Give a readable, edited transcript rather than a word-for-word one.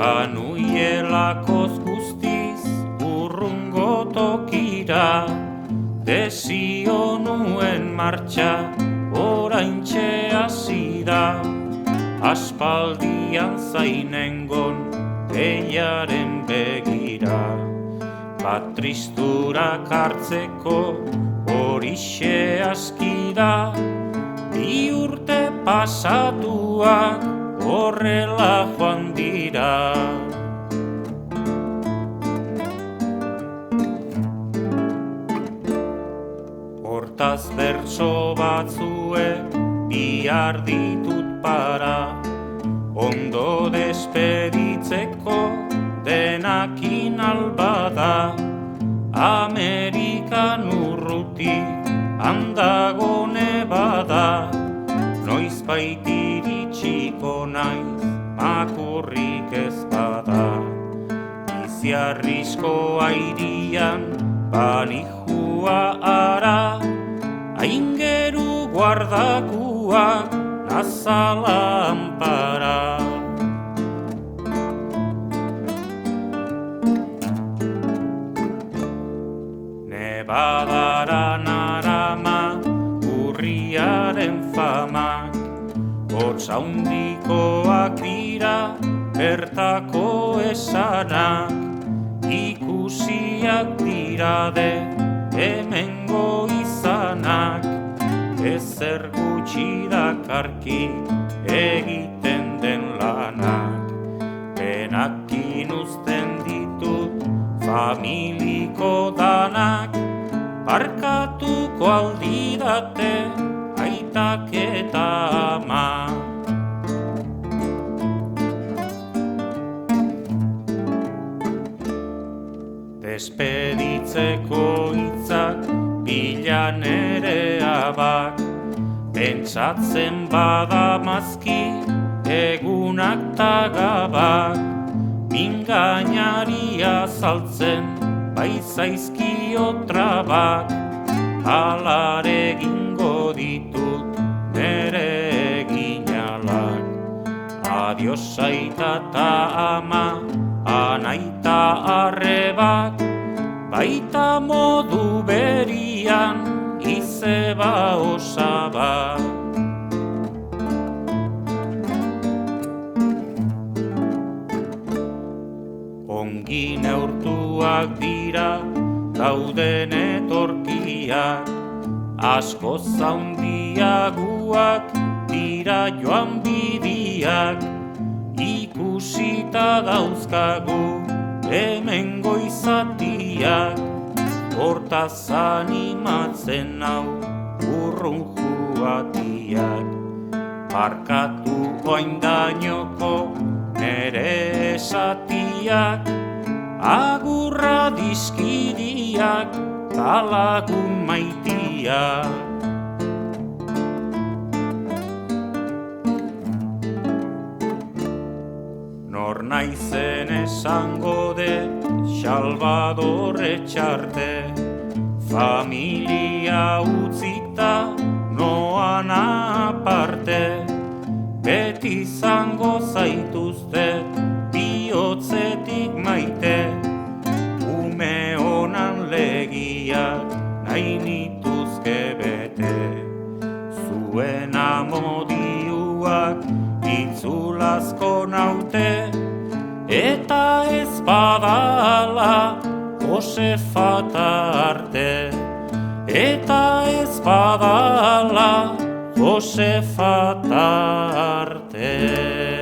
Banuielakoz guztiz urrungo tokira, desio nuen martxa oraintxe hasi da. Aspaldian zainengon deiaren begira, bat tristurak hartzeko horixe aski da. 2 urte pasatuak horrela joan dira. Hortaz bertso batzuek bihar ditut para, ondo despeditzeko denakin albada. Amerikan urruti handagone bada, noizbait iritsiko naiz makurrik ez bada. Iziarrizko airian banijua ara, aingeru guardakuak nazala ampara. Nebadara narama urriaren famak, hotz haundikoak dira bertako esanak. Ikusiak dira de hemengo izanak, ezer gutxi dakarki egiten den lanak. Penakin uzten ditut familiko danak, barkatuko aldidate aitak eta ama. Despeditzeko hitzak bila nere abak, pentsatzen badamazki egunak ta gabak. Mingainari azaltzen baizaizkio trabak, alar egingo ditut nere eginalak. Adios aita ta ama, anaita arrebak, baita modu berian izeba osaba. Ongi neurtuak dira dauden etorkiak, asko zaundiaguak dira joan bidiak. Ikusita dauzkagu hemengo izatiak, hortaz animatzen hau urrun juatiak. Barkatu oindainoko nere esatiak, agurra dizkidiak talagun maitiak. Nor naizen esango de Salvador Etxarte, familia utzita noan aparte. Beti izango zaituzte bihotzetik maite, ume honan legiak nahi nituzke bete. Zuen amodioak itzulazko naute, eta ez badala Josefata arte. Eta ez badala Josefata arte.